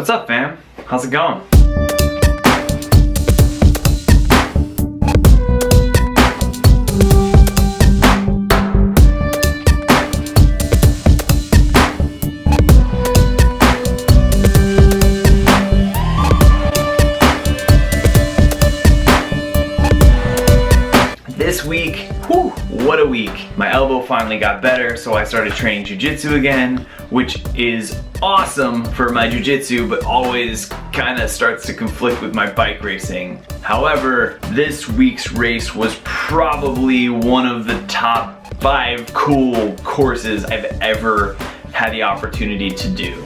What's up, fam? How's it going? This week, whew, what a week. My elbow finally got better, so I started training jiu-jitsu again, which is awesome for my jiu-jitsu, but always kind of starts to conflict with my bike racing. However, this week's race was probably one of the top 5 cool courses I've ever had the opportunity to do.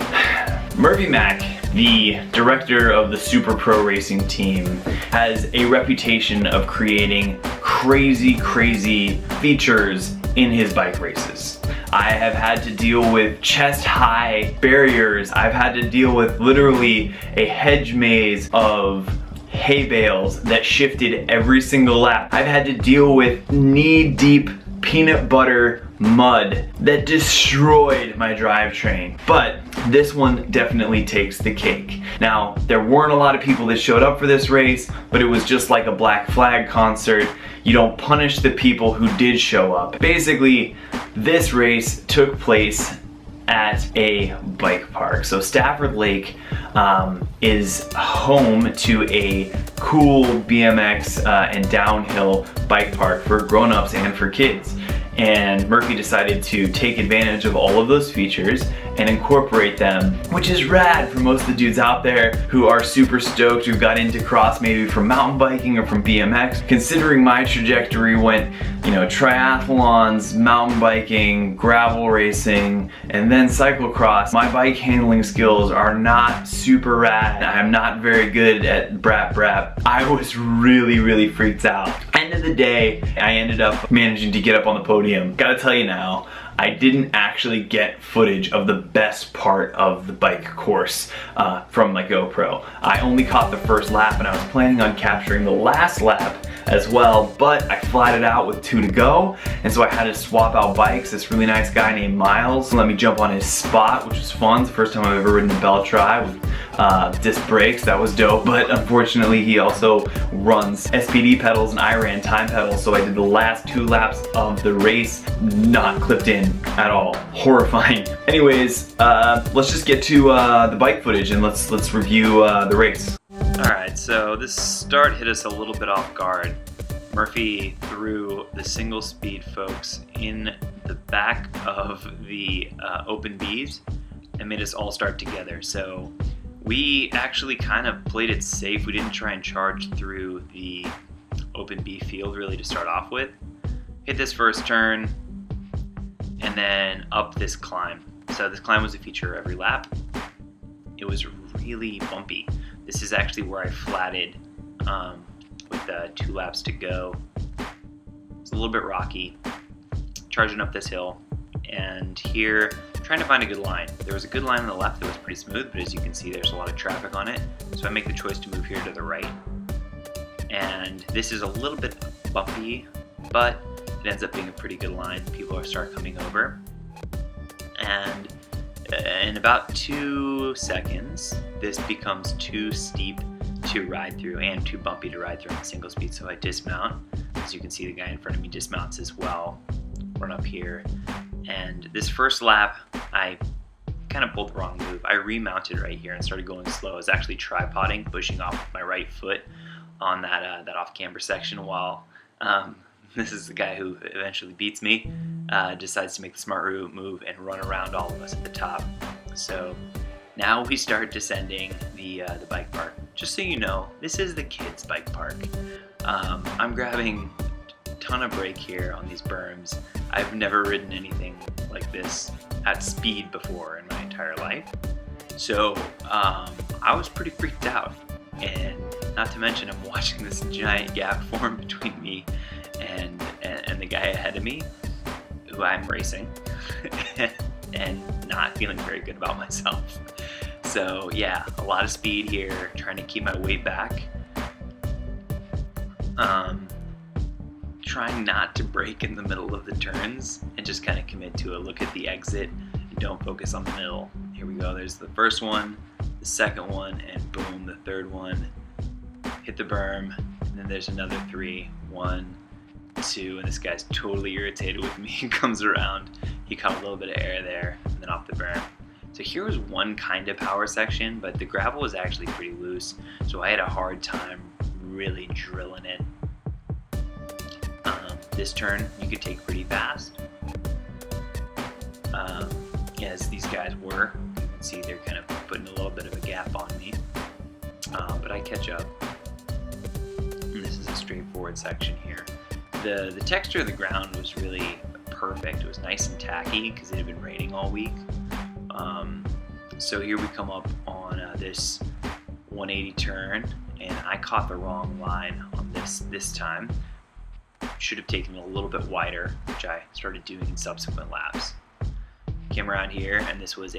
Murphy Mack, the director of the Superpro racing team, has a reputation of creating crazy features in his bike races. I have had to deal with chest-high barriers. I've had to deal with literally a hedge maze of hay bales that shifted every single lap. I've had to deal with knee-deep peanut butter mud that destroyed my drivetrain. But this one definitely takes the cake. Now, there weren't a lot of people that showed up for this race, but it was just like a Black Flag concert. You don't punish the people who did show up. Basically, this race took place at a bike park. So Stafford Lake is home to a cool BMX and downhill bike park for grown-ups and for kids. And Murphy decided to take advantage of all of those features and incorporate them, which is rad for most of the dudes out there who are super stoked, who got into cross maybe from mountain biking or from BMX. Considering my trajectory went, triathlons, mountain biking, gravel racing, and then cyclocross, my bike handling skills are not super rad. I'm not very good at brap. I was really freaked out. End of the day, I ended up managing to get up on the podium. Gotta tell you now, I didn't actually get footage of the best part of the bike course from my GoPro. I only caught the first lap, and I was planning on capturing the last lap as well, but I flatted out with 2 to go, and so I had to swap out bikes. This really nice guy named Miles let me jump on his spot, which was fun. It's the first time I've ever ridden a belt tri with disc brakes. That was dope, but unfortunately he also runs SPD pedals and I ran time pedals, so I did the last 2 laps of the race not clipped in at all. Horrifying. Anyways, let's just get to the bike footage and let's review the race. Alright, so this start hit us a little bit off guard. Murphy threw the single speed folks in the back of the open Bs and made us all start together. So we actually kind of played it safe. We didn't try and charge through the open B field really to start off with. Hit this first turn and then up this climb. So this climb was a feature every lap. It was really bumpy. This is actually where I flatted with 2 laps to go. It's a little bit rocky, charging up this hill, and here trying to find a good line. There was a good line on the left that was pretty smooth, but as you can see there's a lot of traffic on it, so I make the choice to move here to the right. And this is a little bit bumpy, but it ends up being a pretty good line. People start coming over, and in about 2 seconds this becomes too steep to ride through and too bumpy to ride through on the single speed, so I dismount. As you can see, the guy in front of me dismounts as well. Run up here, and this first lap I kind of pulled the wrong move. I remounted right here and started going slow. I was actually tripoding, pushing off with my right foot on that off-camber section, while this is the guy who eventually beats me, decides to make the smart move and run around all of us at the top. So now we start descending the bike park. Just so you know, this is the kids' bike park. I'm grabbing a ton of brake here on these berms. I've never ridden anything like this at speed before in my entire life. So I was pretty freaked out. And not to mention, I'm watching this giant gap form between me and the guy ahead of me, who I'm racing, and not feeling very good about myself. So yeah, a lot of speed here, trying to keep my weight back. Trying not to brake in the middle of the turns and just kind of commit to it. Look at the exit and don't focus on the middle. Here we go, there's the first one. the second one, and boom, the third one. Hit the berm, and then there's another 3. 1, 2, and this guy's totally irritated with me. He comes around, he caught a little bit of air there, and then off the berm. So here was one kind of power section, but the gravel was actually pretty loose, so I had a hard time really drilling it. This turn you could take pretty fast, as these guys were. You can see they're kind of putting a little bit of a gap on me, but I catch up. And this is a straightforward section here. The texture of the ground was really perfect. It was nice and tacky because it had been raining all week. So here we come up on this 180 turn, and I caught the wrong line on this time. Should have taken it a little bit wider, which I started doing in subsequent laps. Came around here, and this was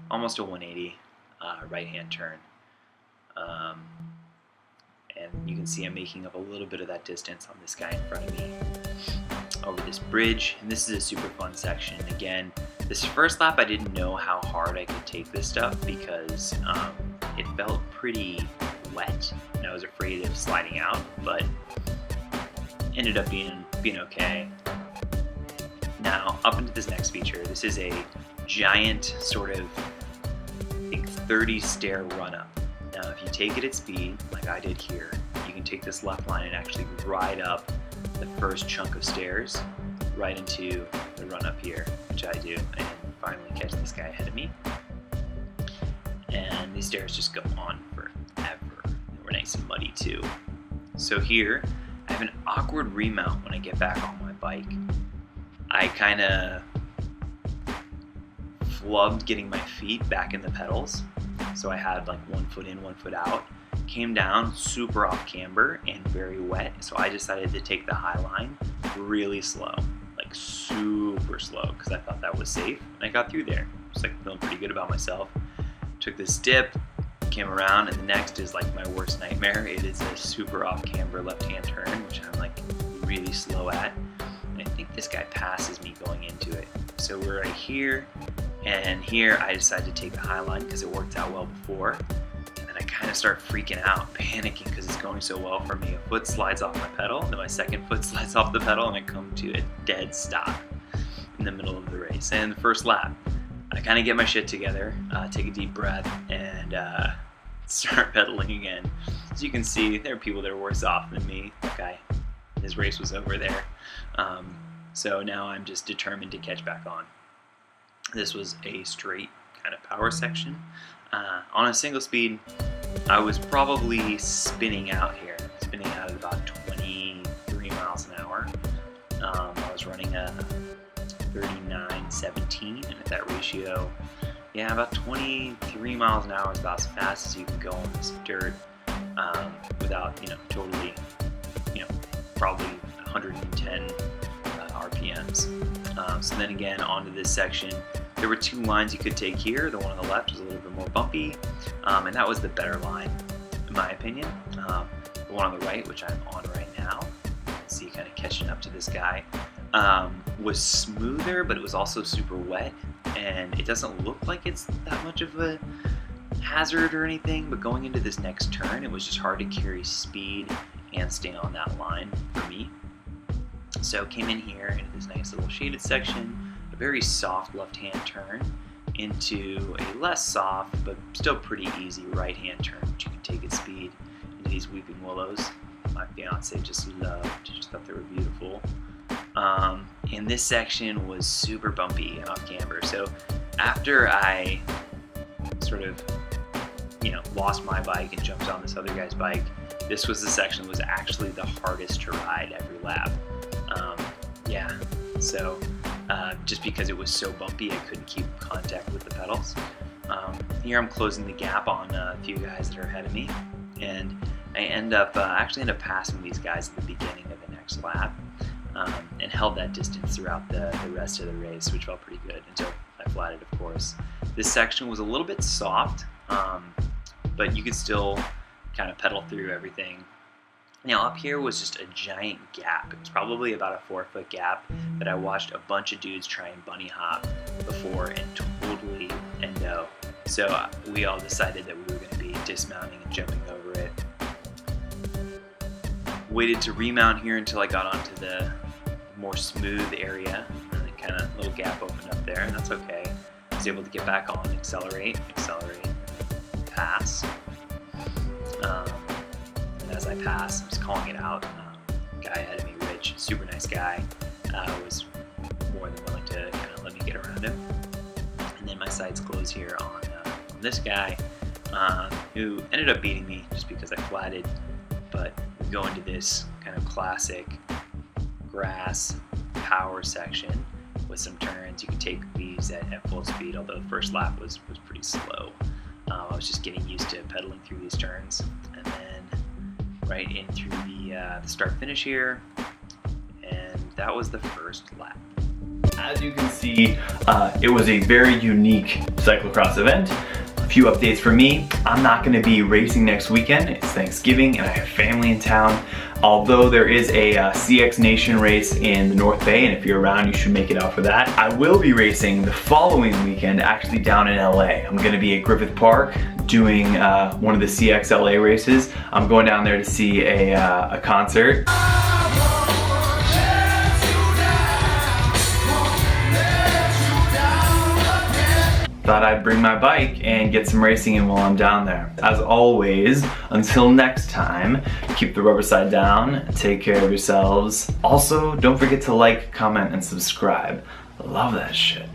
almost a 180 right-hand turn. And you can see I'm making up a little bit of that distance on this guy in front of me over this bridge, and this is a super fun section. Again, this first lap I didn't know how hard I could take this stuff because it felt pretty wet, and I was afraid of sliding out, but ended up being okay. Now, up into this next feature, this is a giant sort of 30 stair run up. Now, if you take it at speed, like I did here, you can take this left line and actually ride up the first chunk of stairs right into the run up here, which I do, and finally catch this guy ahead of me. And these stairs just go on forever. They were nice and muddy too. So here, I have an awkward remount when I get back on my bike. I kind of flubbed getting my feet back in the pedals. So I had like 1 foot in, 1 foot out. Came down super off camber and very wet. So I decided to take the high line really slow, like super slow, because I thought that was safe. And I got through there. Just like feeling pretty good about myself. Took this dip, came around, and the next is like my worst nightmare. It is a super off camber left-hand turn, which I'm like really slow at. And I think this guy passes me going into it. So we're right here, and here I decided to take the high line because it worked out well before. And then I kind of start freaking out, panicking because it's going so well for me. A foot slides off my pedal, then my second foot slides off the pedal, and I come to a dead stop in the middle of the race. And the first lap, I kind of get my shit together, take a deep breath, and start pedaling again. As you can see, there are people that are worse off than me. That guy, his race was over there. So now I'm just determined to catch back on. This was a straight kind of power section. On a single speed, I was probably spinning out here, spinning out at about 23 miles an hour. I was running a 39.17, and at that ratio, yeah, about 23 miles an hour is about as fast as you can go on this dirt without, totally, probably 110 RPMs. So then again, onto this section, there were 2 lines you could take here. The one on the left was a little bit more bumpy, and that was the better line, in my opinion. The one on the right, which I'm on right now, see kind of catching up to this guy, was smoother, but it was also super wet, and it doesn't look like it's that much of a hazard or anything, but going into this next turn, it was just hard to carry speed and stay on that line for me. So came in here into this nice little shaded section, a very soft left-hand turn into a less soft but still pretty easy right-hand turn, which you can take at speed into these weeping willows. My fiance just loved, just thought they were beautiful. And this section was super bumpy and off camber. So after I sort of, lost my bike and jumped on this other guy's bike, this was the section that was actually the hardest to ride every lap. So just because it was so bumpy, I couldn't keep contact with the pedals. Here I'm closing the gap on a few guys that are ahead of me, and I actually end up passing these guys at the beginning of the next lap, and held that distance throughout the rest of the race, which felt pretty good until I flatted, of course. This section was a little bit soft, but you could still kind of pedal through everything. Now up here was just a giant gap. It was probably about a 4-foot gap that I watched a bunch of dudes try and bunny hop before and totally endo So we all decided that we were going to be dismounting and jumping over it. Waited to remount here until I got onto the more smooth area, and then kind of little gap opened up there, and that's okay. I was able to get back on, accelerate, pass. And as I passed, I was calling it out. Guy ahead of me, Rich, super nice guy, was more than willing to kind of let me get around him. And then my sights close here on this guy, who ended up beating me just because I flatted. But we go into this kind of classic grass power section with some turns. You can take these at full speed, although the first lap was pretty slow. I was just getting used to pedaling through these turns, and then right in through the start finish here, and that was the first lap. As you can see, it was a very unique cyclocross event. A few updates for me. I'm not going to be racing next weekend. It's Thanksgiving and I have family in town. Although there is a CX Nation race in the North Bay, and if you're around, you should make it out for that. I will be racing the following weekend, actually down in LA. I'm going to be at Griffith Park doing one of the CX LA races. I'm going down there to see a concert. Thought I'd bring my bike and get some racing in while I'm down there. As always, until next time, keep the rubber side down, take care of yourselves. Also, don't forget to like, comment, and subscribe. Love that shit.